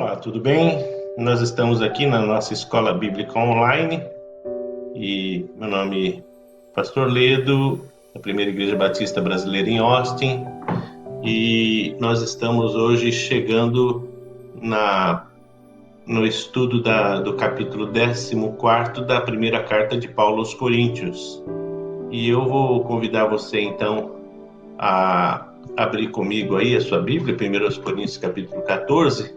Olá, tudo bem? Nós estamos aqui na nossa escola bíblica online e meu nome é Pastor Ledo, da Primeira Igreja Batista Brasileira em Austin, e nós estamos hoje chegando no estudo do capítulo 14 da primeira carta de Paulo aos Coríntios. E eu vou convidar você então a abrir comigo aí a sua Bíblia, 1 Coríntios capítulo 14,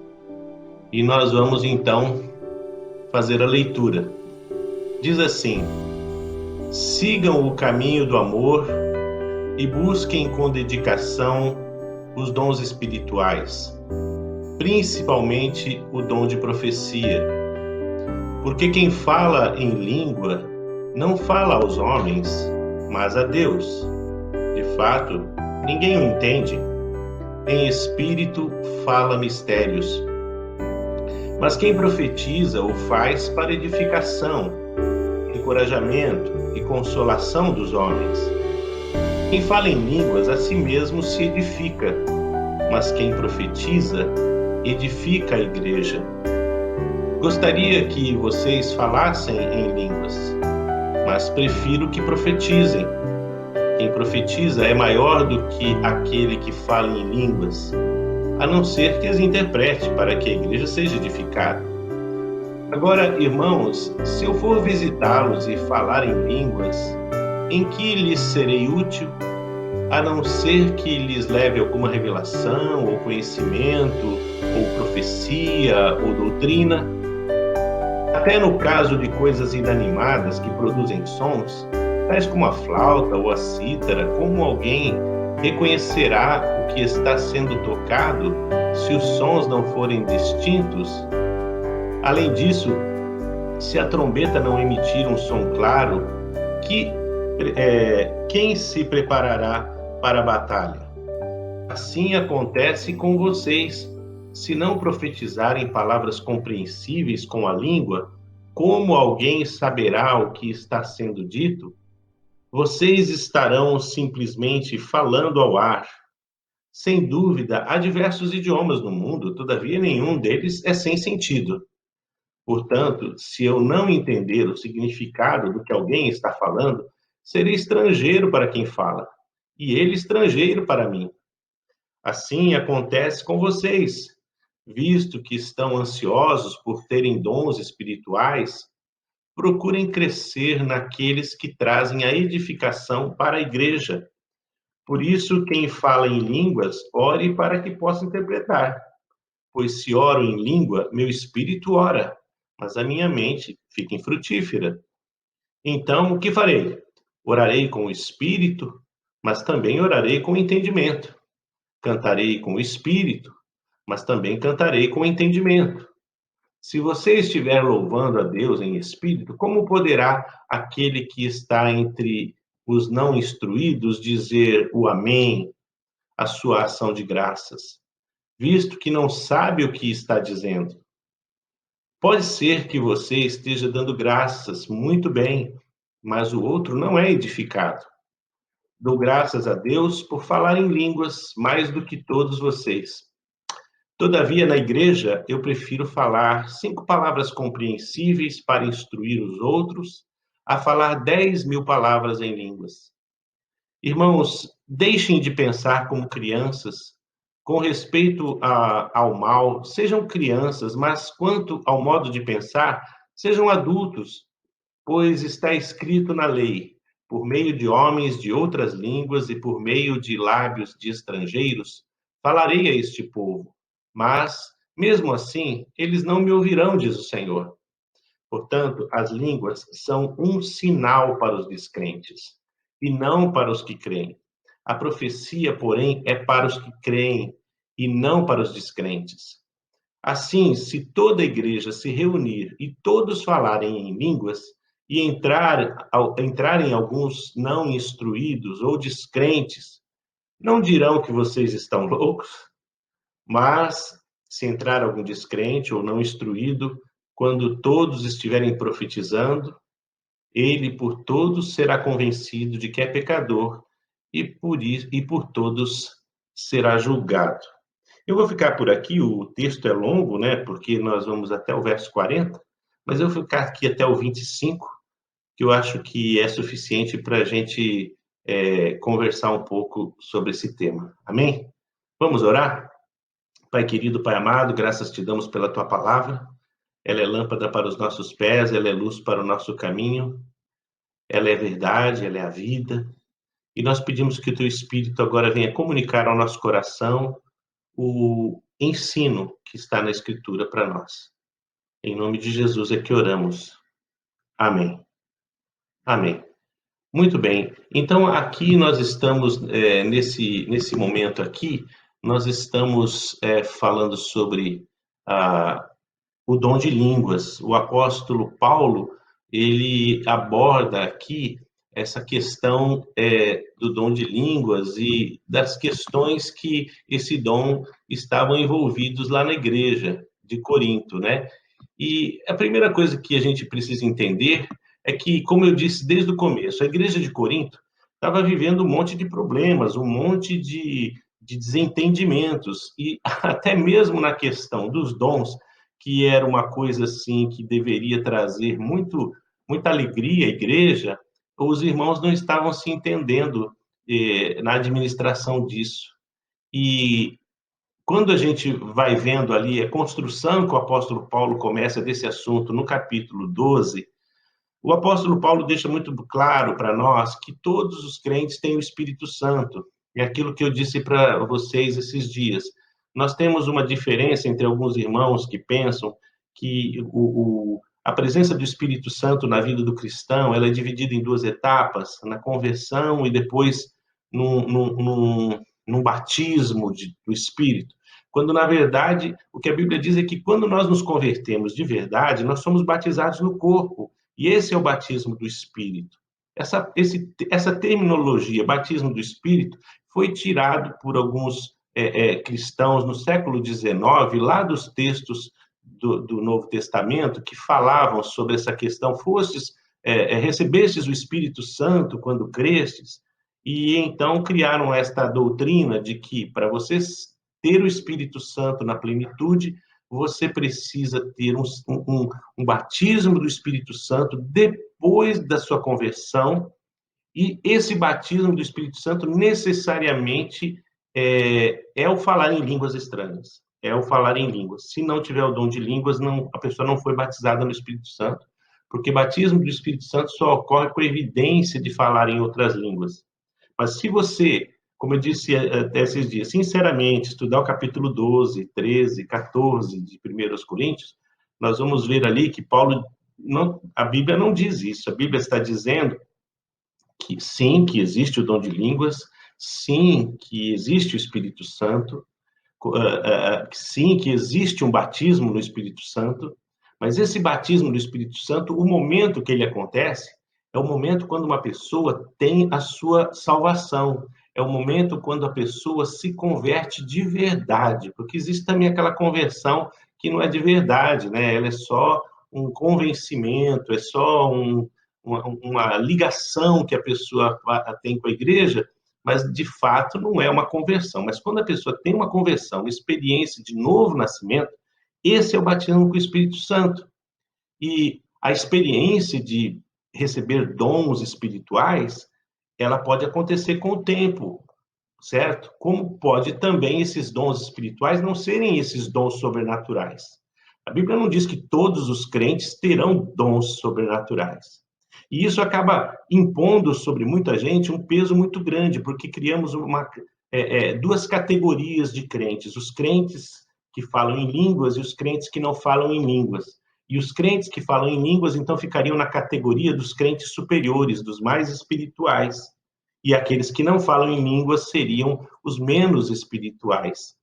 e nós vamos então fazer a leitura. Diz assim: sigam o caminho do amor e busquem com dedicação os dons espirituais, principalmente o dom de profecia. Porque quem fala em língua não fala aos homens, mas a Deus. De fato, ninguém o entende. Em espírito fala mistérios. Mas quem profetiza o faz para edificação, encorajamento e consolação dos homens. Quem fala em línguas a si mesmo se edifica, mas quem profetiza edifica a igreja. Gostaria que vocês falassem em línguas, mas prefiro que profetizem. Quem profetiza é maior do que aquele que fala em línguas, a não ser que as interprete para que a igreja seja edificada. Agora, irmãos, se eu for visitá-los e falar em línguas, em que lhes serei útil, a não ser que lhes leve alguma revelação, ou conhecimento, ou profecia, ou doutrina? Até no caso de coisas inanimadas que produzem sons, tais como a flauta ou a cítara, como alguém reconhecerá o que está sendo tocado se os sons não forem distintos? Além disso, se a trombeta não emitir um som claro, quem se preparará para a batalha? Assim acontece com vocês. Se não profetizarem palavras compreensíveis com a língua, como alguém saberá o que está sendo dito? Vocês estarão simplesmente falando ao ar. Sem dúvida, há diversos idiomas no mundo, todavia nenhum deles é sem sentido. Portanto, se eu não entender o significado do que alguém está falando, serei estrangeiro para quem fala, e ele estrangeiro para mim. Assim acontece com vocês, visto que estão ansiosos por terem dons espirituais. Procurem crescer naqueles que trazem a edificação para a igreja. Por isso, quem fala em línguas, ore para que possa interpretar. Pois se oro em língua, meu espírito ora, mas a minha mente fica infrutífera. Então, o que farei? Orarei com o espírito, mas também orarei com o entendimento. Cantarei com o espírito, mas também cantarei com o entendimento. Se você estiver louvando a Deus em espírito, como poderá aquele que está entre os não instruídos dizer o amém, a sua ação de graças, visto que não sabe o que está dizendo? Pode ser que você esteja dando graças muito bem, mas o outro não é edificado. Dou graças a Deus por falar em línguas mais do que todos vocês. Todavia, na igreja, eu prefiro falar 5 palavras compreensíveis para instruir os outros, a falar 10.000 palavras em línguas. Irmãos, deixem de pensar como crianças. Com respeito ao mal, sejam crianças, mas quanto ao modo de pensar, sejam adultos, pois está escrito na lei: por meio de homens de outras línguas e por meio de lábios de estrangeiros, falarei a este povo. Mas, mesmo assim, eles não me ouvirão, diz o Senhor. Portanto, as línguas são um sinal para os descrentes, e não para os que creem. A profecia, porém, é para os que creem, e não para os descrentes. Assim, se toda a igreja se reunir e todos falarem em línguas, e entrarem alguns não instruídos ou descrentes, não dirão que vocês estão loucos? Mas, se entrar algum descrente ou não instruído, quando todos estiverem profetizando, ele por todos será convencido de que é pecador e por todos será julgado. Eu vou ficar por aqui, o texto é longo, né? Porque nós vamos até o verso 40, mas eu vou ficar aqui até o 25, que eu acho que é suficiente para a gente conversar um pouco sobre esse tema. Amém? Vamos orar? Pai querido, Pai amado, graças te damos pela tua palavra. Ela é lâmpada para os nossos pés, ela é luz para o nosso caminho, ela é verdade, ela é a vida. E nós pedimos que o teu Espírito agora venha comunicar ao nosso coração o ensino que está na Escritura para nós. Em nome de Jesus é que oramos. Amém. Amém. Muito bem. Então, aqui nós estamos, nesse momento aqui, nós estamos falando sobre o dom de línguas. O apóstolo Paulo, ele aborda aqui essa questão do dom de línguas e das questões que esse dom estavam envolvidos lá na igreja de Corinto, né? E a primeira coisa que a gente precisa entender é que, como eu disse desde o começo, a igreja de Corinto estava vivendo um monte de problemas, um monte de desentendimentos, e até mesmo na questão dos dons, que era uma coisa assim que deveria trazer muita alegria à igreja, os irmãos não estavam se entendendo na administração disso. E quando a gente vai vendo ali a construção que o apóstolo Paulo começa desse assunto no capítulo 12, o apóstolo Paulo deixa muito claro para nós que todos os crentes têm o Espírito Santo. É aquilo que eu disse para vocês esses dias. Nós temos uma diferença entre alguns irmãos que pensam que a presença do Espírito Santo na vida do cristão ela é dividida em duas etapas, na conversão e depois num batismo do Espírito. Quando, na verdade, o que a Bíblia diz é que quando nós nos convertemos de verdade, nós somos batizados no corpo. E esse é o batismo do Espírito. Essa terminologia, batismo do Espírito, foi tirado por alguns cristãos no século XIX, lá dos textos do Novo Testamento, que falavam sobre essa questão, recebestes o Espírito Santo quando crestes, e então criaram esta doutrina de que, para vocês ter o Espírito Santo na plenitude, você precisa ter um batismo do Espírito Santo depois da sua conversão, e esse batismo do Espírito Santo necessariamente é o falar em línguas estranhas, é o falar em línguas. Se não tiver o dom de línguas, a pessoa não foi batizada no Espírito Santo, porque batismo do Espírito Santo só ocorre com evidência de falar em outras línguas. Mas se você, como eu disse até esses dias, sinceramente, estudar o capítulo 12, 13, 14 de 1 Coríntios, nós vamos ver ali que a Bíblia não diz isso. A Bíblia está dizendo que sim, que existe o dom de línguas, sim, que existe o Espírito Santo, sim, que existe um batismo no Espírito Santo, mas esse batismo do Espírito Santo, o momento que ele acontece, é o momento quando uma pessoa tem a sua salvação, é o momento quando a pessoa se converte de verdade, porque existe também aquela conversão que não é de verdade, né? Ela é só um convencimento, é só uma ligação que a pessoa tem com a igreja, mas de fato não é uma conversão. Mas quando a pessoa tem uma conversão, uma experiência de novo nascimento, esse é o batismo com o Espírito Santo. E a experiência de receber dons espirituais, ela pode acontecer com o tempo, certo? Como pode também esses dons espirituais não serem esses dons sobrenaturais. A Bíblia não diz que todos os crentes terão dons sobrenaturais. E isso acaba impondo sobre muita gente um peso muito grande, porque criamos duas categorias de crentes: os crentes que falam em línguas e os crentes que não falam em línguas. E os crentes que falam em línguas, então, ficariam na categoria dos crentes superiores, dos mais espirituais. E aqueles que não falam em línguas seriam os menos espirituais.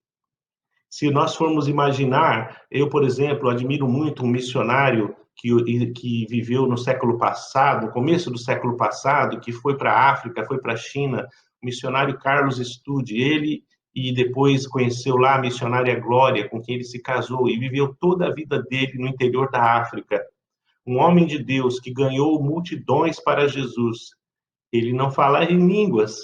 Se nós formos imaginar, eu, por exemplo, admiro muito um missionário que viveu no século passado, no começo do século passado, que foi para a África, foi para a China, o missionário Carlos Stude. Ele e depois conheceu lá a missionária Glória, com quem ele se casou, e viveu toda a vida dele no interior da África. Um homem de Deus que ganhou multidões para Jesus. Ele não falava em línguas,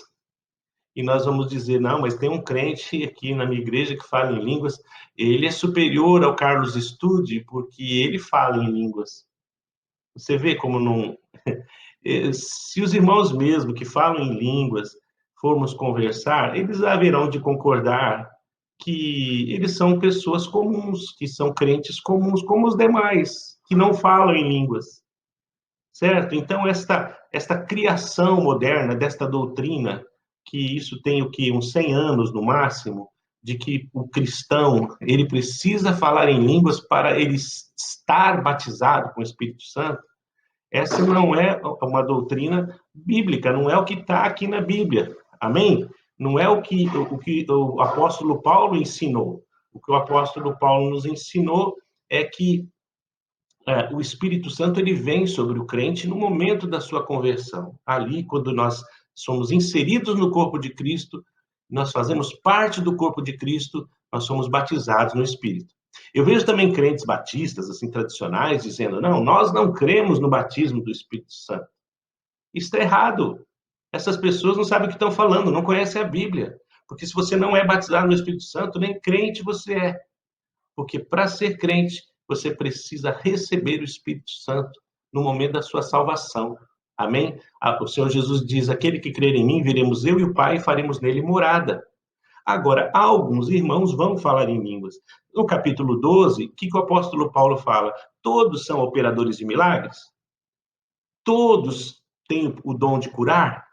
e nós vamos dizer, não, mas tem um crente aqui na minha igreja que fala em línguas, ele é superior ao Carlos Stude porque ele fala em línguas. Você vê como não... Se os irmãos mesmo que falam em línguas formos conversar, eles haverão de concordar que eles são pessoas comuns, que são crentes comuns, como os demais, que não falam em línguas, certo? Então, esta criação moderna desta doutrina, que isso tem o que uns 100 anos no máximo, de que o cristão ele precisa falar em línguas para ele estar batizado com o Espírito Santo, essa não é uma doutrina bíblica, não é o que está aqui na Bíblia. Amém? Não é o que o apóstolo Paulo ensinou. O que o apóstolo Paulo nos ensinou é que o Espírito Santo ele vem sobre o crente no momento da sua conversão. Ali, quando nós somos inseridos no corpo de Cristo, nós fazemos parte do corpo de Cristo, nós somos batizados no Espírito. Eu vejo também crentes batistas, assim, tradicionais, dizendo, não, nós não cremos no batismo do Espírito Santo. Isso é errado. Essas pessoas não sabem o que estão falando, não conhecem a Bíblia. Porque se você não é batizado no Espírito Santo, nem crente você é. Porque para ser crente, você precisa receber o Espírito Santo no momento da sua salvação. Amém? O Senhor Jesus diz, aquele que crer em mim, viremos eu e o Pai e faremos nele morada. Agora, alguns irmãos vão falar em línguas. No capítulo 12, o que o apóstolo Paulo fala? Todos são operadores de milagres? Todos têm o dom de curar?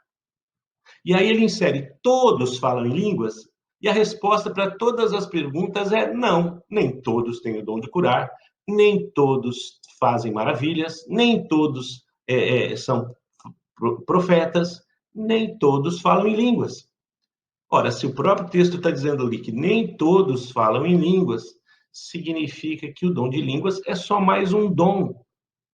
E aí ele insere, todos falam em línguas? E a resposta para todas as perguntas é não, nem todos têm o dom de curar, nem todos fazem maravilhas, nem todos são profetas, nem todos falam em línguas. Ora, se o próprio texto está dizendo ali que nem todos falam em línguas, significa que o dom de línguas é só mais um dom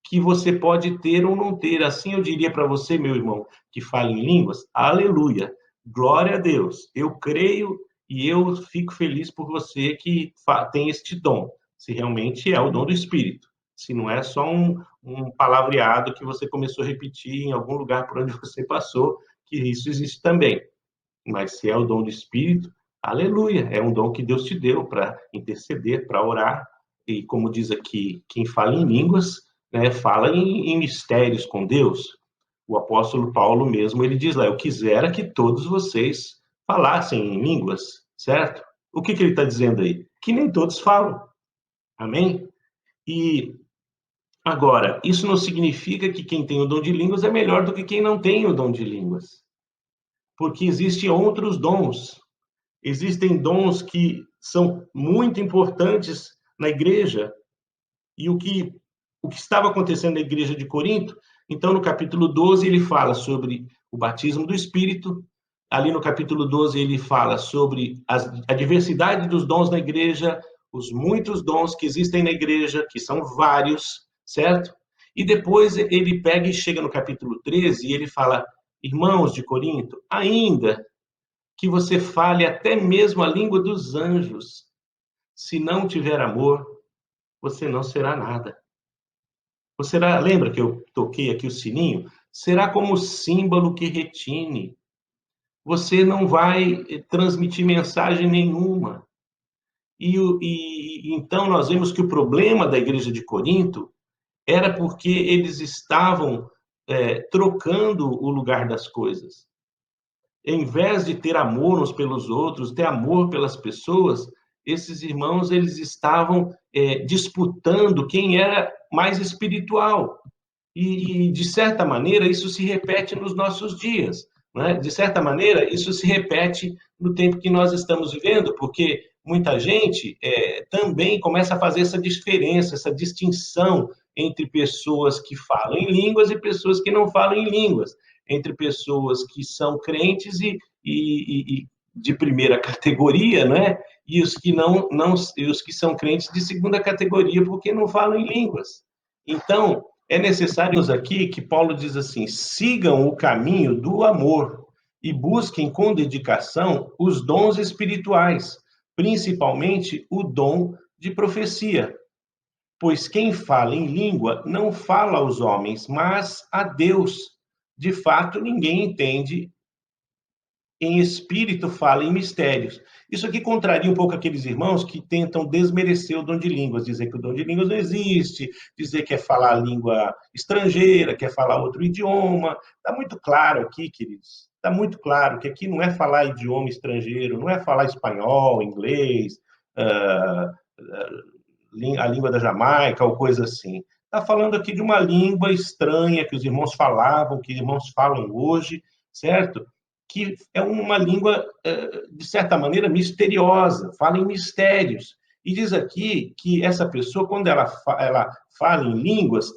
que você pode ter ou não ter. Assim eu diria para você, meu irmão, que fala em línguas, aleluia, glória a Deus. Eu creio e eu fico feliz por você que tem este dom, se realmente é o dom do Espírito. Se não é só um palavreado que você começou a repetir em algum lugar por onde você passou, que isso existe também. Mas se é o dom do Espírito, aleluia, é um dom que Deus te deu para interceder, para orar. E como diz aqui, quem fala em línguas, né, fala em mistérios com Deus. O apóstolo Paulo mesmo, ele diz lá, eu quisera que todos vocês falassem em línguas, certo? O que ele está dizendo aí? Que nem todos falam. Amém? E agora, isso não significa que quem tem o dom de línguas é melhor do que quem não tem o dom de línguas. Porque existem outros dons. Existem dons que são muito importantes na igreja. E o que estava acontecendo na igreja de Corinto, então no capítulo 12 ele fala sobre o batismo do Espírito, ali no capítulo 12 ele fala sobre a diversidade dos dons na igreja, os muitos dons que existem na igreja, que são vários, certo? E depois ele pega e chega no capítulo 13 e ele fala, irmãos de Corinto, ainda que você fale até mesmo a língua dos anjos, se não tiver amor, você não será nada. Você lembra que eu toquei aqui o sininho? Será como símbolo que retine. Você não vai transmitir mensagem nenhuma. E então nós vemos que o problema da igreja de Corinto era porque eles estavam trocando o lugar das coisas. Em vez de ter amor uns pelos outros, ter amor pelas pessoas, esses irmãos eles estavam disputando quem era mais espiritual. E, de certa maneira, isso se repete nos nossos dias. Né? De certa maneira, isso se repete no tempo que nós estamos vivendo, porque muita gente também começa a fazer essa diferença, essa distinção entre pessoas que falam em línguas e pessoas que não falam em línguas, entre pessoas que são crentes e de primeira categoria, né? E os que e os que são crentes de segunda categoria, porque não falam em línguas. Então, é necessário aqui que Paulo diz assim: sigam o caminho do amor e busquem com dedicação os dons espirituais, principalmente o dom de profecia. Pois quem fala em língua não fala aos homens, mas a Deus. De fato, ninguém entende em espírito fala em mistérios. Isso aqui contraria um pouco aqueles irmãos que tentam desmerecer o dom de línguas, dizer que o dom de línguas não existe, dizer que é falar língua estrangeira, que é falar outro idioma. Está muito claro aqui, queridos, está muito claro que aqui não é falar idioma estrangeiro, não é falar espanhol, inglês, uh, a língua da Jamaica ou coisa assim. Está falando aqui de uma língua estranha que os irmãos falavam, que os irmãos falam hoje, certo? Que é uma língua, de certa maneira, misteriosa, fala em mistérios. E diz aqui que essa pessoa, quando ela fala em línguas,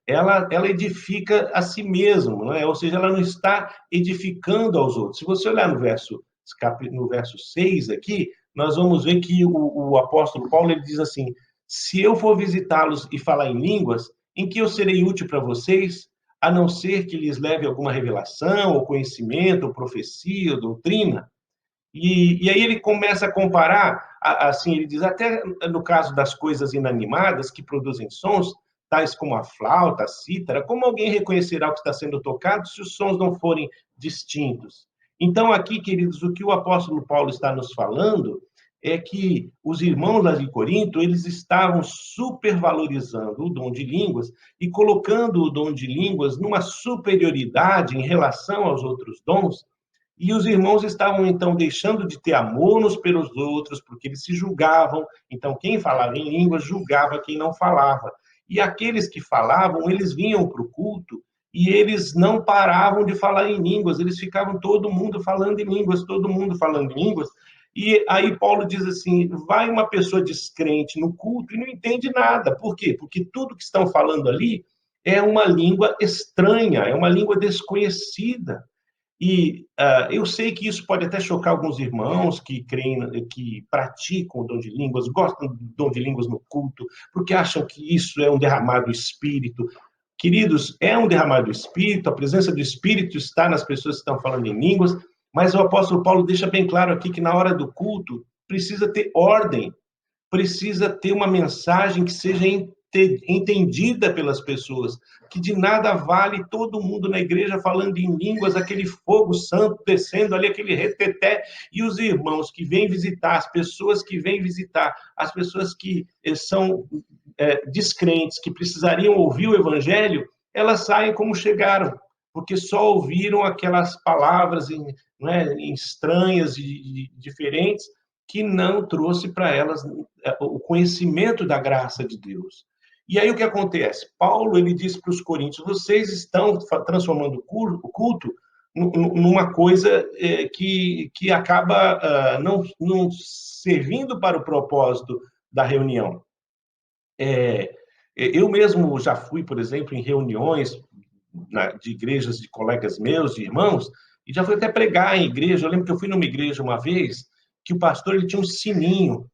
ela edifica a si mesma, não é? Ou seja, ela não está edificando aos outros. Se você olhar no verso 6 aqui, nós vamos ver que o apóstolo Paulo ele diz assim: se eu for visitá-los e falar em línguas, em que eu serei útil para vocês, a não ser que lhes leve alguma revelação, ou conhecimento, ou profecia, ou doutrina? E aí ele começa a comparar, assim, ele diz, até no caso das coisas inanimadas que produzem sons, tais como a flauta, a cítara, como alguém reconhecerá o que está sendo tocado se os sons não forem distintos? Então, aqui, queridos, o que o apóstolo Paulo está nos falando é que os irmãos lá de Corinto, eles estavam supervalorizando o dom de línguas e colocando o dom de línguas numa superioridade em relação aos outros dons, e os irmãos estavam, então, deixando de ter amor uns pelos outros, porque eles se julgavam. Então, quem falava em línguas julgava quem não falava. E aqueles que falavam, eles vinham para o culto e eles não paravam de falar em línguas, eles ficavam todo mundo falando em línguas, todo mundo falando em línguas. E aí Paulo diz assim, vai uma pessoa descrente no culto e não entende nada. Por quê? Porque tudo que estão falando ali é uma língua estranha, é uma língua desconhecida. E eu sei que isso pode até chocar alguns irmãos que creem, que praticam o dom de línguas, gostam do dom de línguas no culto, porque acham que isso é um derramado do Espírito. Queridos, é um derramado do Espírito, a presença do Espírito está nas pessoas que estão falando em línguas, mas o apóstolo Paulo deixa bem claro aqui que na hora do culto precisa ter ordem, precisa ter uma mensagem que seja entendida pelas pessoas, que de nada vale todo mundo na igreja falando em línguas, aquele fogo santo descendo ali, aquele reteté, e os irmãos que vêm visitar, as pessoas que vêm visitar, as pessoas que são descrentes, que precisariam ouvir o evangelho, elas saem como chegaram, porque só ouviram aquelas palavras estranhas e diferentes, que não trouxe para elas o conhecimento da graça de Deus. E aí o que acontece? Paulo ele diz para os coríntios, vocês estão transformando o culto numa coisa que acaba não servindo para o propósito da reunião. Eu mesmo já fui, por exemplo, em reuniões de igrejas de colegas meus, de irmãos, e já fui até pregar em igreja. Eu lembro que eu fui numa igreja uma vez que o pastor ele tinha um sininho.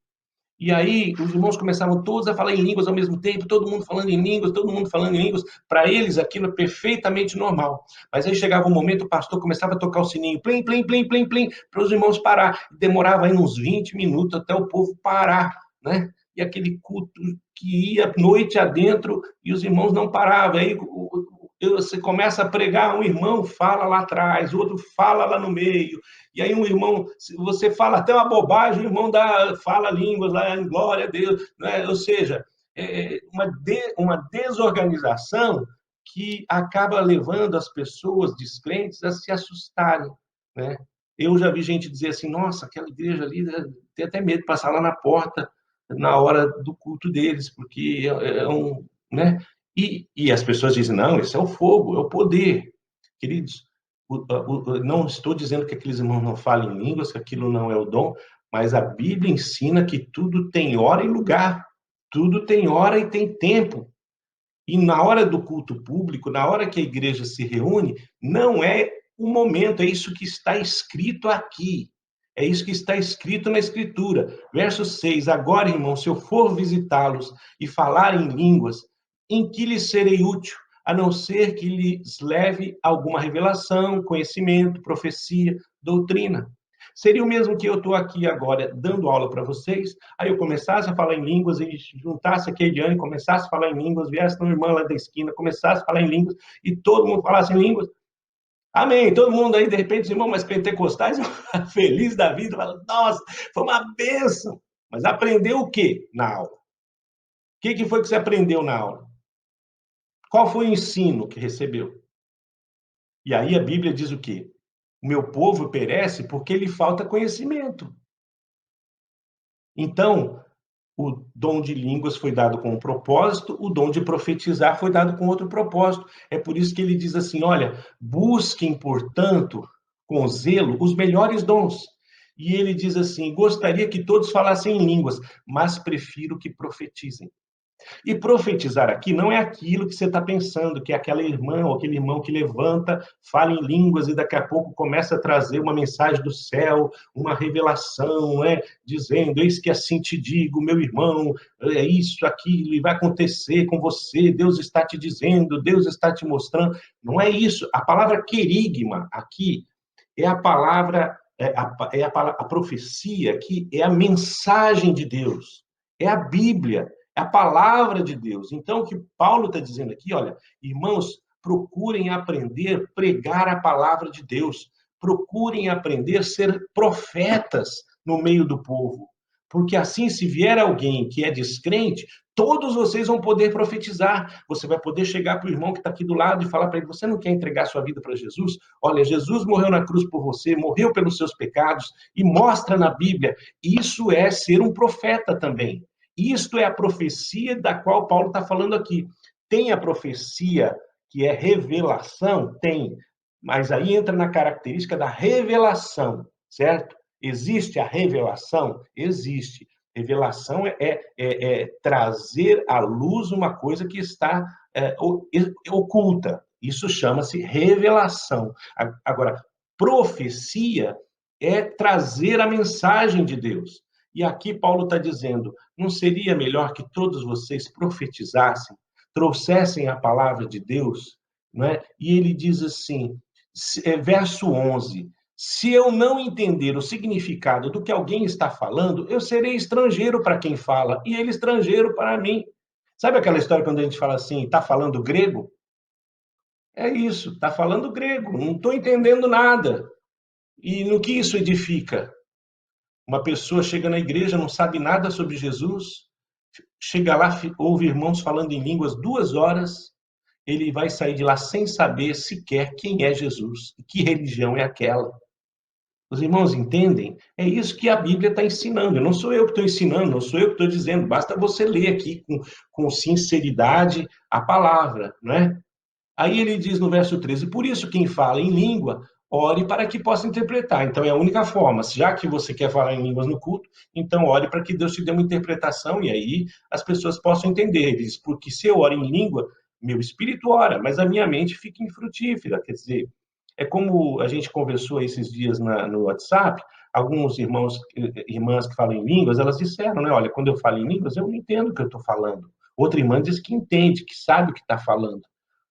E aí os irmãos começavam todos a falar em línguas ao mesmo tempo, todo mundo falando em línguas, todo mundo falando em línguas. Para eles aquilo é perfeitamente normal. Mas aí chegava um momento, o pastor começava a tocar o sininho, plim, plim, plim, plim, plim, para os irmãos parar. Demorava aí uns 20 minutos até o povo parar, né? E aquele culto que ia noite adentro e os irmãos não paravam. Aí você começa a pregar, um irmão fala lá atrás, o outro fala lá no meio, e aí um irmão, você fala até uma bobagem, o irmão fala línguas lá, em glória a Deus, né? Ou seja, uma desorganização que acaba levando as pessoas descrentes a se assustarem, né? Eu já vi gente dizer assim, nossa, aquela igreja ali, tem até medo de passar lá na porta na hora do culto deles, porque né? E as pessoas dizem, não, isso é o fogo, é o poder. Queridos, não estou dizendo que aqueles irmãos não falem em línguas, que aquilo não é o dom, mas a Bíblia ensina que tudo tem hora e lugar, tudo tem hora e tem tempo. E na hora do culto público, na hora que a igreja se reúne, não é o momento, é isso que está escrito aqui. É isso que está escrito na Escritura. Verso 6, agora, irmão, se eu for visitá-los e falar em línguas, em que lhes serei útil? A não ser que lhes leve alguma revelação, conhecimento, profecia, doutrina. Seria o mesmo que eu estou aqui agora dando aula para vocês, aí eu começasse a falar em línguas e juntasse aqui a Eliane, começasse a falar em línguas, viesse uma irmã lá da esquina, começasse a falar em línguas e todo mundo falasse em línguas. Amém. Todo mundo aí, de repente, irmão, mas pentecostais, feliz da vida, fala, nossa, foi uma bênção. Mas aprendeu o quê na aula? O que foi que você aprendeu na aula? Qual foi o ensino que recebeu? E aí a Bíblia diz o quê? O meu povo perece porque lhe falta conhecimento. Então, o dom de línguas foi dado com um propósito, o dom de profetizar foi dado com outro propósito. É por isso que ele diz assim: olha, busquem, portanto, com zelo, os melhores dons. E ele diz assim: gostaria que todos falassem em línguas, mas prefiro que profetizem. E profetizar aqui não é aquilo que você está pensando, que é aquela irmã ou aquele irmão que levanta, fala em línguas e daqui a pouco começa a trazer uma mensagem do céu, uma revelação, né? Dizendo, eis que assim te digo, meu irmão, é isso, aquilo, e vai acontecer com você, Deus está te dizendo, Deus está te mostrando. Não é isso. A palavra querigma aqui é a palavra, a profecia, que é a mensagem de Deus, é a Bíblia, é a palavra de Deus. Então, o que Paulo está dizendo aqui, olha, irmãos, procurem aprender a pregar a palavra de Deus, procurem aprender a ser profetas no meio do povo, porque assim, se vier alguém que é descrente, todos vocês vão poder profetizar. Você vai poder chegar para o irmão que está aqui do lado e falar para ele: você não quer entregar sua vida para Jesus? Olha, Jesus morreu na cruz por você, morreu pelos seus pecados, e mostra na Bíblia. Isso é ser um profeta também. Isto é a profecia da qual Paulo está falando aqui. Tem a profecia que é revelação? Tem. Mas aí entra na característica da revelação, certo? Existe a revelação? Existe. Revelação é trazer à luz uma coisa que está oculta. Isso chama-se revelação. Agora, profecia é trazer a mensagem de Deus. E aqui Paulo está dizendo: não seria melhor que todos vocês profetizassem, trouxessem a palavra de Deus? Não é? E ele diz assim, verso 11: se eu não entender o significado do que alguém está falando, eu serei estrangeiro para quem fala, e ele estrangeiro para mim. Sabe aquela história quando a gente fala assim, está falando grego? É isso, está falando grego, não estou entendendo nada. E no que isso edifica? Uma pessoa chega na igreja, não sabe nada sobre Jesus, chega lá, ouve irmãos falando em línguas 2 horas, ele vai sair de lá sem saber sequer quem é Jesus e que religião é aquela. Os irmãos entendem? É isso que a Bíblia está ensinando. Não sou eu que estou ensinando, não sou eu que estou dizendo. Basta você ler aqui com sinceridade a palavra, não é? Aí ele diz no verso 13: por isso quem fala em língua, ore para que possa interpretar. Então é a única forma. Já que você quer falar em línguas no culto, então ore para que Deus te dê uma interpretação e aí as pessoas possam entender. Ele diz: porque se eu oro em língua, meu espírito ora, mas a minha mente fica infrutífera. Quer dizer, é como a gente conversou esses dias no WhatsApp, alguns irmãos, irmãs que falam em línguas, elas disseram, né? Olha, quando eu falo em línguas, eu não entendo o que eu estou falando. Outra irmã diz que entende, que sabe o que está falando.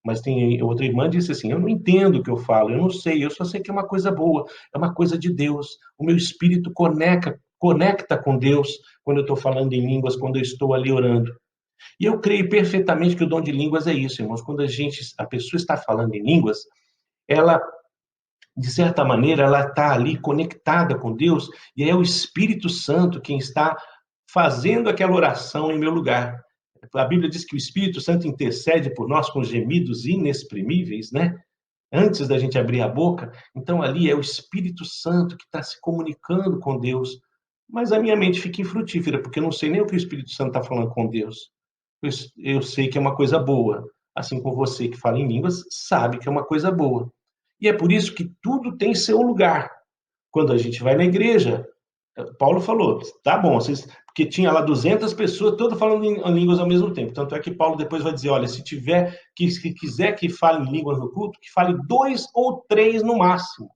Mas tem outra irmã disse assim: eu não entendo o que eu falo, eu não sei, eu só sei que é uma coisa boa, é uma coisa de Deus. O meu espírito conecta com Deus quando eu estou falando em línguas, quando eu estou ali orando. E eu creio perfeitamente que o dom de línguas é isso, irmãos. Quando a pessoa está falando em línguas, ela, de certa maneira, ela está ali conectada com Deus, e é o Espírito Santo quem está fazendo aquela oração em meu lugar. A Bíblia diz que o Espírito Santo intercede por nós com gemidos inexprimíveis, né? Antes da gente abrir a boca. Então, ali é o Espírito Santo que está se comunicando com Deus. Mas a minha mente fica infrutífera, porque eu não sei nem o que o Espírito Santo está falando com Deus. Eu sei que é uma coisa boa. Assim como você que fala em línguas, sabe que é uma coisa boa. E é por isso que tudo tem seu lugar. Quando a gente vai na igreja, Paulo falou, tá bom, vocês, porque tinha lá 200 pessoas, todas falando em línguas ao mesmo tempo. Tanto é que Paulo depois vai dizer, olha, se tiver, que quiser que fale em línguas no culto, que fale 2 ou 3 no máximo.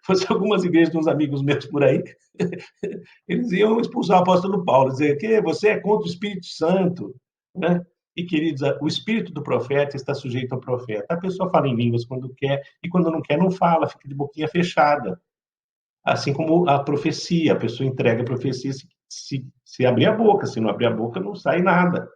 Fosse algumas igrejas de uns amigos meus por aí, eles iam expulsar o apóstolo Paulo, dizer que você é contra o Espírito Santo, né? E, queridos, o espírito do profeta está sujeito ao profeta. A pessoa fala em línguas quando quer, e quando não quer, não fala, fica de boquinha fechada. Assim como a profecia, a pessoa entrega a profecia se abrir a boca, se não abrir a boca, não sai nada.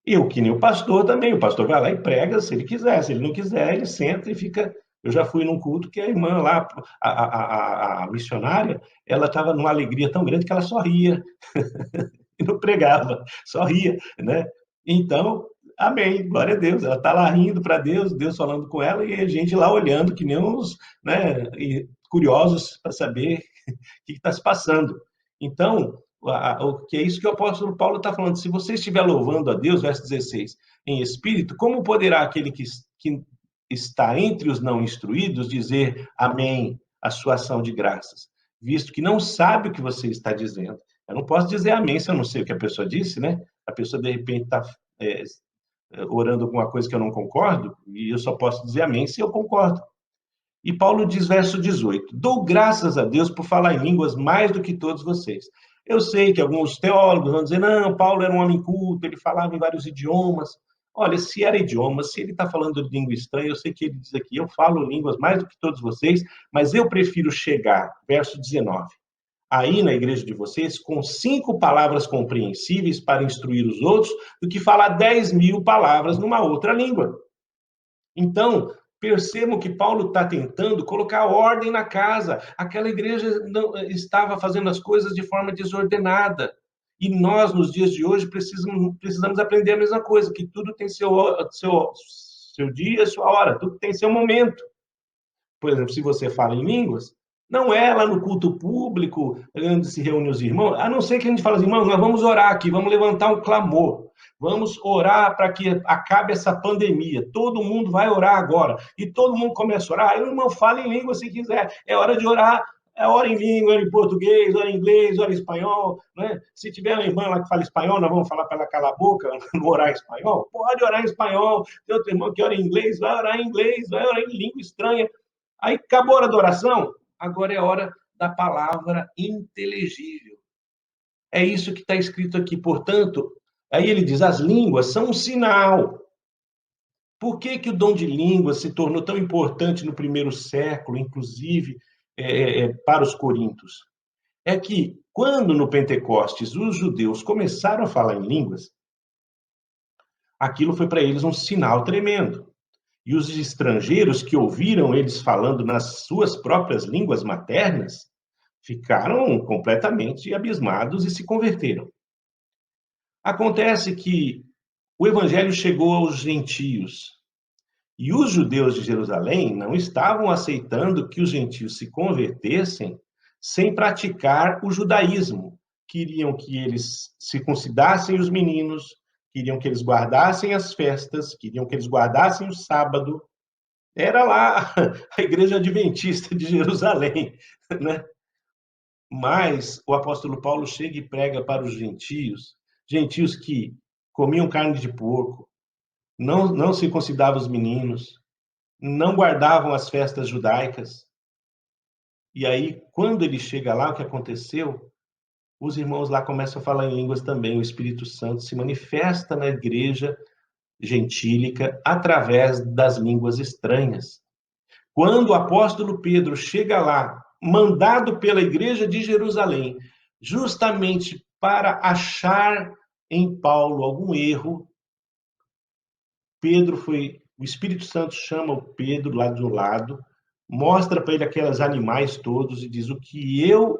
Eu, que nem o pastor também, o pastor vai lá e prega se ele quiser, se ele não quiser, ele senta e fica. Eu já fui num culto que a irmã lá, a missionária, ela estava numa alegria tão grande que ela só ria e não pregava, só ria, né? Então, amém, glória a Deus. Ela está lá rindo para Deus, Deus falando com ela e a gente lá olhando que nem uns, né, curiosos para saber que está se passando. Então, o que é isso que o apóstolo Paulo está falando. Se você estiver louvando a Deus, verso 16, em espírito, como poderá aquele que está entre os não instruídos dizer amém à sua ação de graças, visto que não sabe o que você está dizendo? Eu não posso dizer amém se eu não sei o que a pessoa disse, né? A pessoa, de repente, está orando alguma coisa que eu não concordo, e eu só posso dizer amém se eu concordo. E Paulo diz, verso 18: dou graças a Deus por falar em línguas mais do que todos vocês. Eu sei que alguns teólogos vão dizer, não, Paulo era um homem culto, ele falava em vários idiomas. Olha, se era idioma, se ele está falando de língua estranha, eu sei que ele diz aqui, eu falo línguas mais do que todos vocês, mas eu prefiro chegar, verso 19, aí na igreja de vocês, com 5 palavras compreensíveis para instruir os outros, do que falar 10.000 palavras numa outra língua. Então, percebam que Paulo está tentando colocar ordem na casa. Aquela igreja não estava fazendo as coisas de forma desordenada. E nós, nos dias de hoje, precisamos aprender a mesma coisa, que tudo tem seu dia, sua hora, tudo tem seu momento. Por exemplo, se você fala em línguas, não é lá no culto público, onde se reúnem os irmãos, a não ser que a gente fale assim, irmão, nós vamos orar aqui, vamos levantar um clamor, vamos orar para que acabe essa pandemia, todo mundo vai orar agora, e todo mundo começa a orar, aí o irmão fala em língua se quiser, é hora de orar, é hora em língua, hora em português, hora em inglês, hora em espanhol, né? Se tiver uma irmã lá que fala espanhol, nós vamos falar para ela calar a boca, não orar em espanhol? Pode orar em espanhol, tem outro irmão que ora em inglês, vai orar em inglês, vai orar em língua estranha. Aí acabou a adoração, agora é hora da palavra inteligível. É isso que está escrito aqui. Portanto, aí ele diz, as línguas são um sinal. Por que que o dom de línguas se tornou tão importante no primeiro século, inclusive para os coríntios? É que quando no Pentecostes os judeus começaram a falar em línguas, aquilo foi para eles um sinal tremendo. E os estrangeiros que ouviram eles falando nas suas próprias línguas maternas ficaram completamente abismados e se converteram. Acontece que o evangelho chegou aos gentios e os judeus de Jerusalém não estavam aceitando que os gentios se convertessem sem praticar o judaísmo. Queriam que eles circuncidassem os meninos, queriam que eles guardassem as festas, queriam que eles guardassem o sábado. Era lá a igreja adventista de Jerusalém, né? Mas o apóstolo Paulo chega e prega para os gentios, gentios que comiam carne de porco, não circuncidavam os meninos, não guardavam as festas judaicas. E aí, quando ele chega lá, o que aconteceu? Os irmãos lá começam a falar em línguas também. O Espírito Santo se manifesta na igreja gentílica através das línguas estranhas. Quando o apóstolo Pedro chega lá, mandado pela igreja de Jerusalém, justamente para achar em Paulo algum erro, o Espírito Santo chama o Pedro lá do lado, mostra para ele aqueles animais todos e diz: o que eu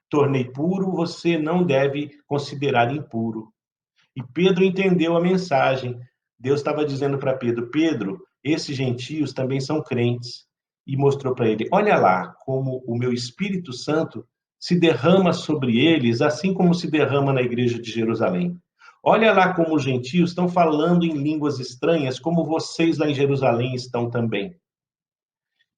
tornei puro, você não deve considerar impuro. E Pedro entendeu a mensagem. Deus estava dizendo para Pedro: Pedro, esses gentios também são crentes. E mostrou para ele: olha lá como o meu Espírito Santo se derrama sobre eles, assim como se derrama na igreja de Jerusalém. Olha lá como os gentios estão falando em línguas estranhas, como vocês lá em Jerusalém estão também.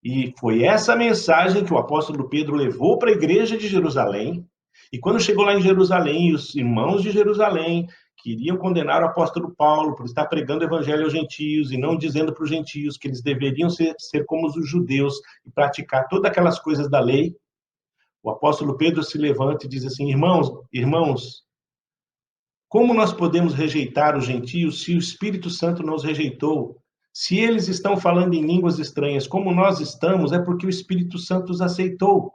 E foi essa mensagem que o apóstolo Pedro levou para a igreja de Jerusalém. E quando chegou lá em Jerusalém, os irmãos de Jerusalém queriam condenar o apóstolo Paulo por estar pregando o evangelho aos gentios e não dizendo para os gentios que eles deveriam ser como os judeus e praticar todas aquelas coisas da lei. O apóstolo Pedro se levanta e diz assim: irmãos, como nós podemos rejeitar os gentios se o Espírito Santo nos rejeitou? Se eles estão falando em línguas estranhas como nós estamos, é porque o Espírito Santo os aceitou.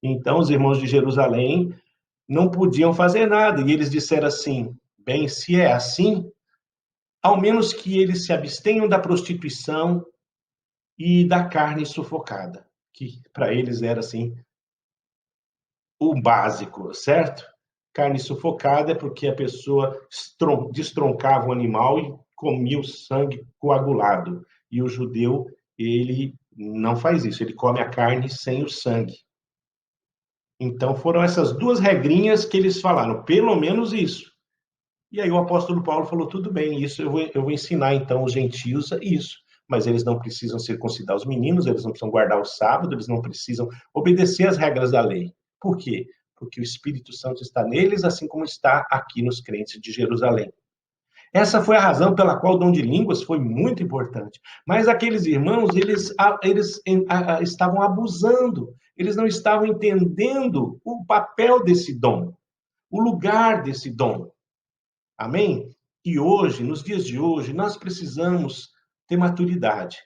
Então, os irmãos de Jerusalém não podiam fazer nada. E eles disseram assim, Bem, se é assim, ao menos que eles se abstenham da prostituição e da carne sufocada, que para eles era assim o básico, certo? Carne sufocada é porque a pessoa destroncava o animal e comia o sangue coagulado. E o judeu, ele não faz isso, ele come a carne sem o sangue. Então foram essas duas regrinhas que eles falaram, pelo menos isso. E aí o apóstolo Paulo falou, tudo bem, isso eu vou ensinar então os gentios isso. Mas eles não precisam circuncidar os meninos, eles não precisam guardar o sábado, eles não precisam obedecer às regras da lei. Por quê? Porque o Espírito Santo está neles, assim como está aqui nos crentes de Jerusalém. Essa foi a razão pela qual o dom de línguas foi muito importante. Mas aqueles irmãos, eles estavam abusando, eles não estavam entendendo o papel desse dom, o lugar desse dom. Amém? E hoje, nos dias de hoje, nós precisamos ter maturidade.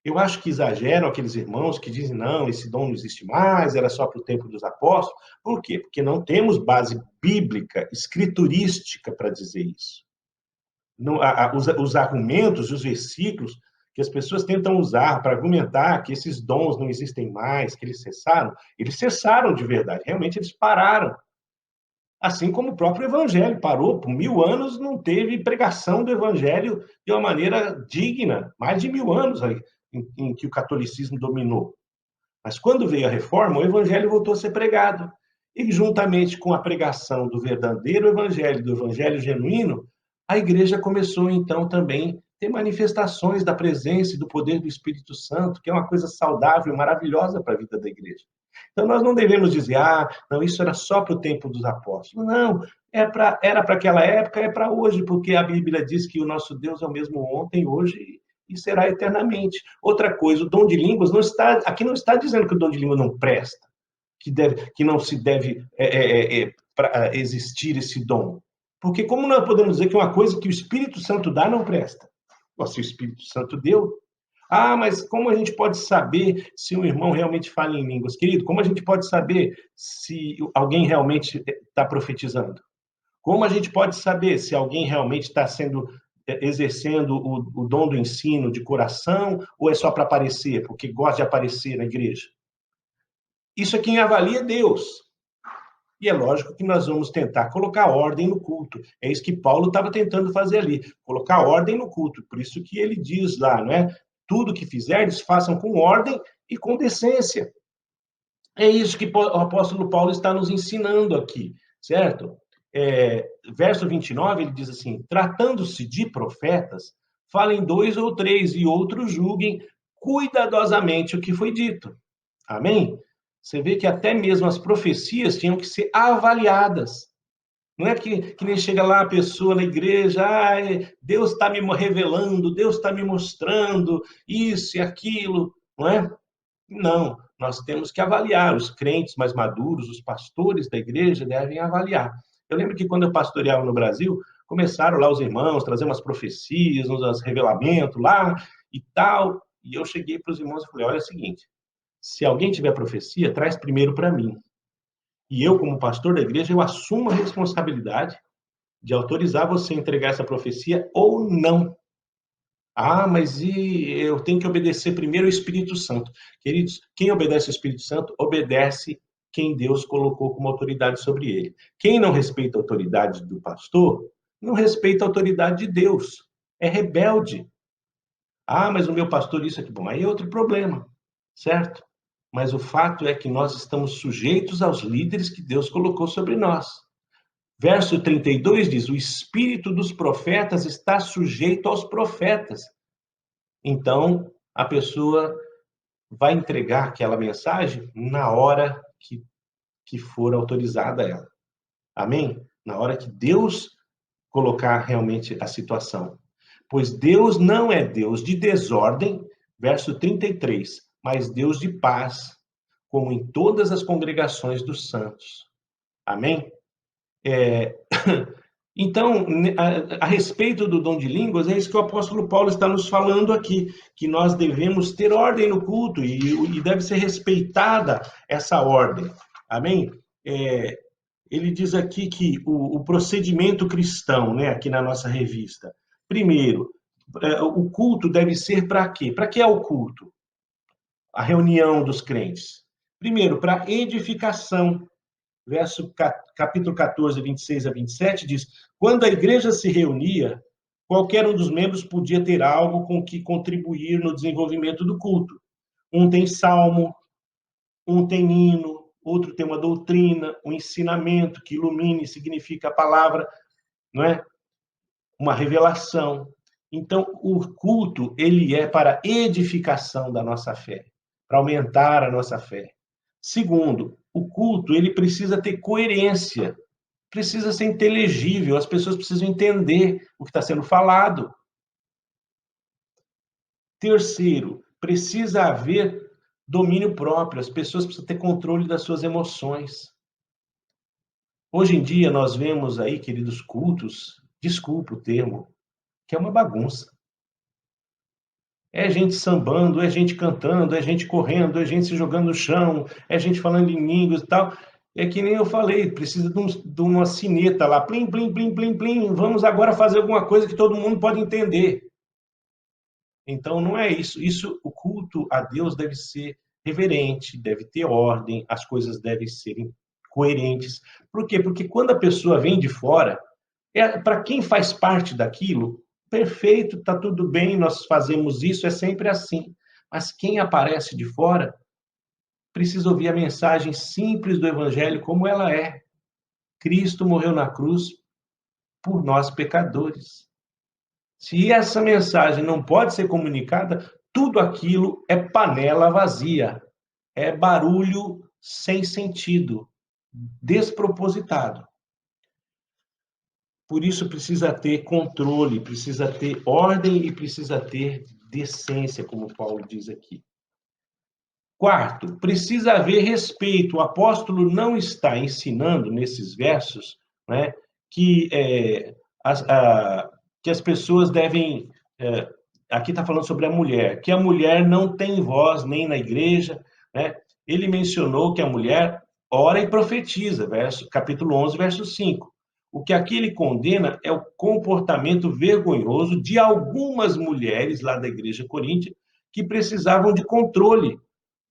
Eu acho que exageram aqueles irmãos que dizem, não, esse dom não existe mais, era só para o tempo dos apóstolos. Por quê? Porque não temos base bíblica, escriturística para dizer isso. Os argumentos, os versículos que as pessoas tentam usar para argumentar que esses dons não existem mais, que eles cessaram de verdade. Realmente, eles pararam. Assim como o próprio evangelho parou, por 1000 anos não teve pregação do evangelho de uma maneira digna, mais de 1000 anos aí, em que o catolicismo dominou. Mas quando veio a reforma, o evangelho voltou a ser pregado. E juntamente com a pregação do verdadeiro evangelho, do evangelho genuíno, a igreja começou então também a ter manifestações da presença e do poder do Espírito Santo, que é uma coisa saudável, maravilhosa para a vida da igreja. Então, nós não devemos dizer, não, isso era só para o tempo dos apóstolos. Não, era para aquela época, é para hoje, porque a Bíblia diz que o nosso Deus é o mesmo ontem, hoje e será eternamente. Outra coisa, o dom de línguas aqui não está dizendo que o dom de língua não presta, que não se deve existir esse dom. Porque como nós podemos dizer que uma coisa que o Espírito Santo dá não presta? Se o Espírito Santo deu, mas como a gente pode saber se um irmão realmente fala em línguas? Querido, como a gente pode saber se alguém realmente está profetizando? Como a gente pode saber se alguém realmente está exercendo o dom do ensino de coração ou é só para aparecer, porque gosta de aparecer na igreja? Isso é quem avalia é Deus. E é lógico que nós vamos tentar colocar ordem no culto. É isso que Paulo estava tentando fazer ali, colocar ordem no culto. Por isso que ele diz lá, não é? Tudo que fizerdes, façam com ordem e com decência. É isso que o apóstolo Paulo está nos ensinando aqui, certo? Verso 29, ele diz assim, tratando-se de profetas, falem 2 ou 3 e outros julguem cuidadosamente o que foi dito. Amém? Você vê que até mesmo as profecias tinham que ser avaliadas. Não é que nem chega lá a pessoa na igreja, Deus está me revelando, Deus está me mostrando isso e aquilo, não é? Não, nós temos que avaliar, os crentes mais maduros, os pastores da igreja devem avaliar. Eu lembro que quando eu pastoreava no Brasil, começaram lá os irmãos, trazer umas profecias, uns revelamentos lá e tal, e eu cheguei para os irmãos e falei, olha, é o seguinte, se alguém tiver profecia, traz primeiro para mim. E eu, como pastor da igreja, eu assumo a responsabilidade de autorizar você a entregar essa profecia ou não. Mas eu tenho que obedecer primeiro ao Espírito Santo. Queridos, quem obedece ao Espírito Santo, obedece quem Deus colocou como autoridade sobre ele. Quem não respeita a autoridade do pastor, não respeita a autoridade de Deus. É rebelde. Mas o meu pastor isso aqui. Bom, aí é outro problema, certo? Mas o fato é que nós estamos sujeitos aos líderes que Deus colocou sobre nós. Verso 32 diz, o espírito dos profetas está sujeito aos profetas. Então, a pessoa vai entregar aquela mensagem na hora que for autorizada ela. Amém? Na hora que Deus colocar realmente a situação. Pois Deus não é Deus de desordem, verso 33, mas Deus de paz, como em todas as congregações dos santos. Amém? Então, a respeito do dom de línguas, é isso que o apóstolo Paulo está nos falando aqui, que nós devemos ter ordem no culto e deve ser respeitada essa ordem. Amém? ele diz aqui que o procedimento cristão, né, aqui na nossa revista. Primeiro, o culto deve ser para quê? Para que é o culto? A reunião dos crentes. Primeiro, para edificação. Capítulo 14, 26 a 27 diz: quando a igreja se reunia, qualquer um dos membros podia ter algo com que contribuir no desenvolvimento do culto. Um tem salmo, um tem hino, outro tem uma doutrina, um ensinamento que ilumine, significa a palavra, não é? Uma revelação. Então, o culto, ele é para edificação da nossa fé, para aumentar a nossa fé. Segundo, o culto, ele precisa ter coerência, precisa ser inteligível, as pessoas precisam entender o que está sendo falado. Terceiro, precisa haver domínio próprio, as pessoas precisam ter controle das suas emoções. Hoje em dia, nós vemos aí, queridos, cultos, desculpa o termo, que é uma bagunça. É gente sambando, é gente cantando, é gente correndo, é gente se jogando no chão, é gente falando em línguas e tal. É que nem eu falei, precisa de uma sineta lá, plim, plim, plim, plim, plim, vamos agora fazer alguma coisa que todo mundo pode entender. Então, não é isso. O culto a Deus deve ser reverente, deve ter ordem, as coisas devem serem coerentes. Por quê? Porque quando a pessoa vem de fora, para quem faz parte daquilo, perfeito, está tudo bem, nós fazemos isso, é sempre assim. Mas quem aparece de fora precisa ouvir a mensagem simples do Evangelho como ela é. Cristo morreu na cruz por nós pecadores. Se essa mensagem não pode ser comunicada, tudo aquilo é panela vazia, é barulho sem sentido, despropositado. Por isso precisa ter controle, precisa ter ordem e precisa ter decência, como Paulo diz aqui. Quarto, precisa haver respeito. O apóstolo não está ensinando nesses versos, né, que, que as pessoas devem. Aqui está falando sobre a mulher, que a mulher não tem voz nem na igreja. Né? Ele mencionou que a mulher ora e profetiza, capítulo 11, verso 5. O que aqui ele condena é o comportamento vergonhoso de algumas mulheres lá da igreja coríntia que precisavam de controle,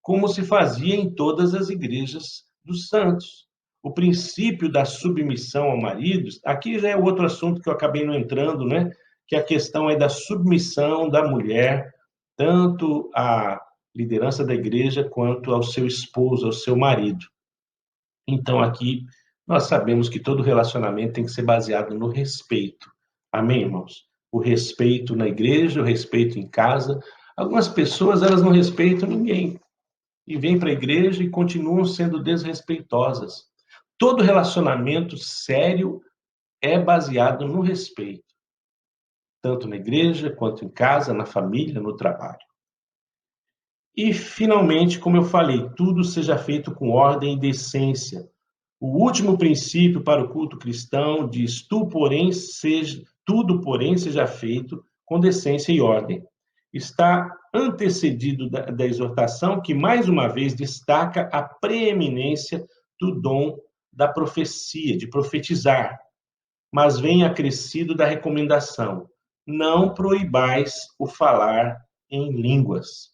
como se fazia em todas as igrejas dos santos. O princípio da submissão ao marido, aqui já é outro assunto que eu acabei não entrando, né? Que a questão é da submissão da mulher, tanto à liderança da igreja quanto ao seu esposo, ao seu marido. Então, aqui, nós sabemos que todo relacionamento tem que ser baseado no respeito. Amém, irmãos? O respeito na igreja, o respeito em casa. Algumas pessoas, elas não respeitam ninguém e vêm para a igreja e continuam sendo desrespeitosas. Todo relacionamento sério é baseado no respeito, tanto na igreja, quanto em casa, na família, no trabalho. E, finalmente, como eu falei, tudo seja feito com ordem e decência. O último princípio para o culto cristão diz: tudo, porém, seja feito com decência e ordem. Está antecedido da exortação que, mais uma vez, destaca a preeminência do dom da profecia, de profetizar, mas vem acrescido da recomendação: não proibais o falar em línguas.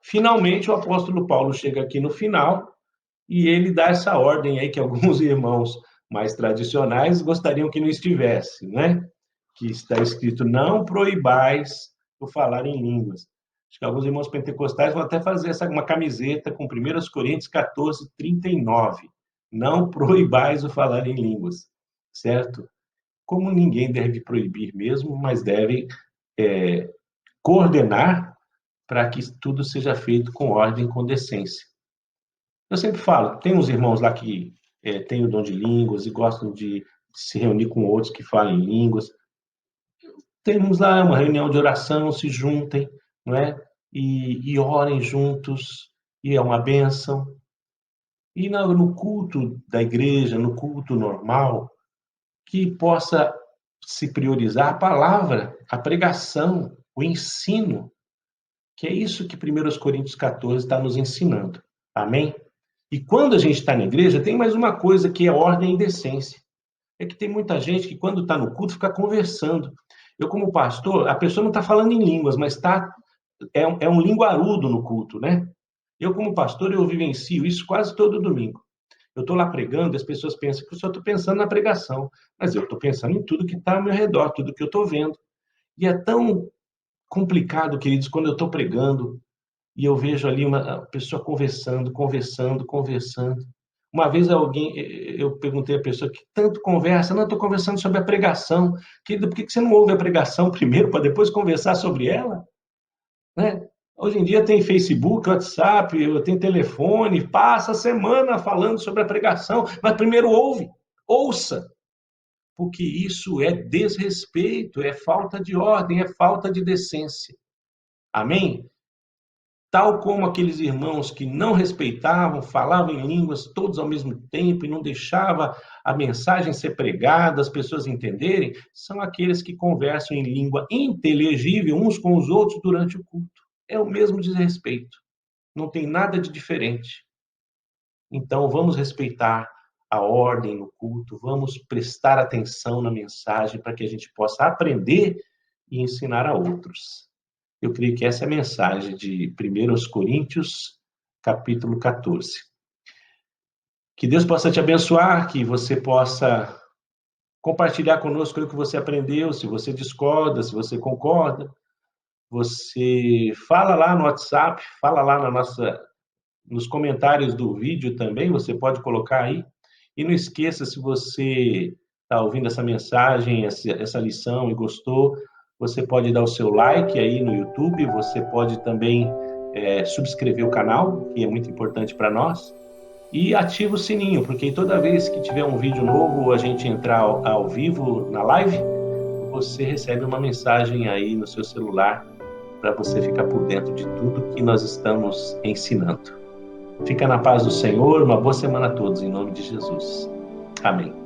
Finalmente, o apóstolo Paulo chega aqui no final e ele dá essa ordem aí que alguns irmãos mais tradicionais gostariam que não estivesse, né? Que está escrito: não proibais o falar em línguas. Acho que alguns irmãos pentecostais vão até fazer uma camiseta com 1 Coríntios 14, 39. Não proibais o falar em línguas, certo? Como ninguém deve proibir mesmo, mas deve coordenar para que tudo seja feito com ordem e com decência. Eu sempre falo, tem uns irmãos lá que têm o dom de línguas e gostam de se reunir com outros que falam em línguas. Temos lá uma reunião de oração, se juntem, não é? E orem juntos, e é uma bênção. E no culto da igreja, no culto normal, que possa se priorizar a palavra, a pregação, o ensino, que é isso que 1 Coríntios 14 está nos ensinando. Amém? E quando a gente está na igreja, tem mais uma coisa que é ordem e decência. É que tem muita gente que, quando está no culto, fica conversando. Eu, como pastor, a pessoa não está falando em línguas, mas é um linguarudo no culto, né? Eu, como pastor, eu vivencio isso quase todo domingo. Eu estou lá pregando e as pessoas pensam que eu só estou pensando na pregação, mas eu estou pensando em tudo que está ao meu redor, tudo que eu estou vendo. E é tão complicado, queridos, quando eu estou pregando e eu vejo ali uma pessoa conversando, conversando, conversando. Uma vez eu perguntei à pessoa que tanto conversa, não, estou conversando sobre a pregação. Querido, por que você não ouve a pregação primeiro para depois conversar sobre ela? Né? Hoje em dia tem Facebook, WhatsApp, tem telefone, passa a semana falando sobre a pregação, mas primeiro ouça, porque isso é desrespeito, é falta de ordem, é falta de decência. Amém? Tal como aqueles irmãos que não respeitavam, falavam em línguas todos ao mesmo tempo e não deixava a mensagem ser pregada, as pessoas entenderem, são aqueles que conversam em língua inteligível uns com os outros durante o culto. É o mesmo desrespeito, não tem nada de diferente. Então, vamos respeitar a ordem no culto, vamos prestar atenção na mensagem para que a gente possa aprender e ensinar a outros. Eu creio que essa é a mensagem de 1 Coríntios, capítulo 14. Que Deus possa te abençoar, que você possa compartilhar conosco o que você aprendeu, se você discorda, se você concorda. Você fala lá no WhatsApp, fala lá nos comentários do vídeo também, você pode colocar aí. E não esqueça, se você está ouvindo essa mensagem, essa lição e gostou, você pode dar o seu like aí no YouTube, você pode também subscrever o canal, que é muito importante para nós, e ativa o sininho, porque toda vez que tiver um vídeo novo, a gente entrar ao vivo na live, você recebe uma mensagem aí no seu celular para você ficar por dentro de tudo que nós estamos ensinando. Fica na paz do Senhor, uma boa semana a todos, em nome de Jesus. Amém.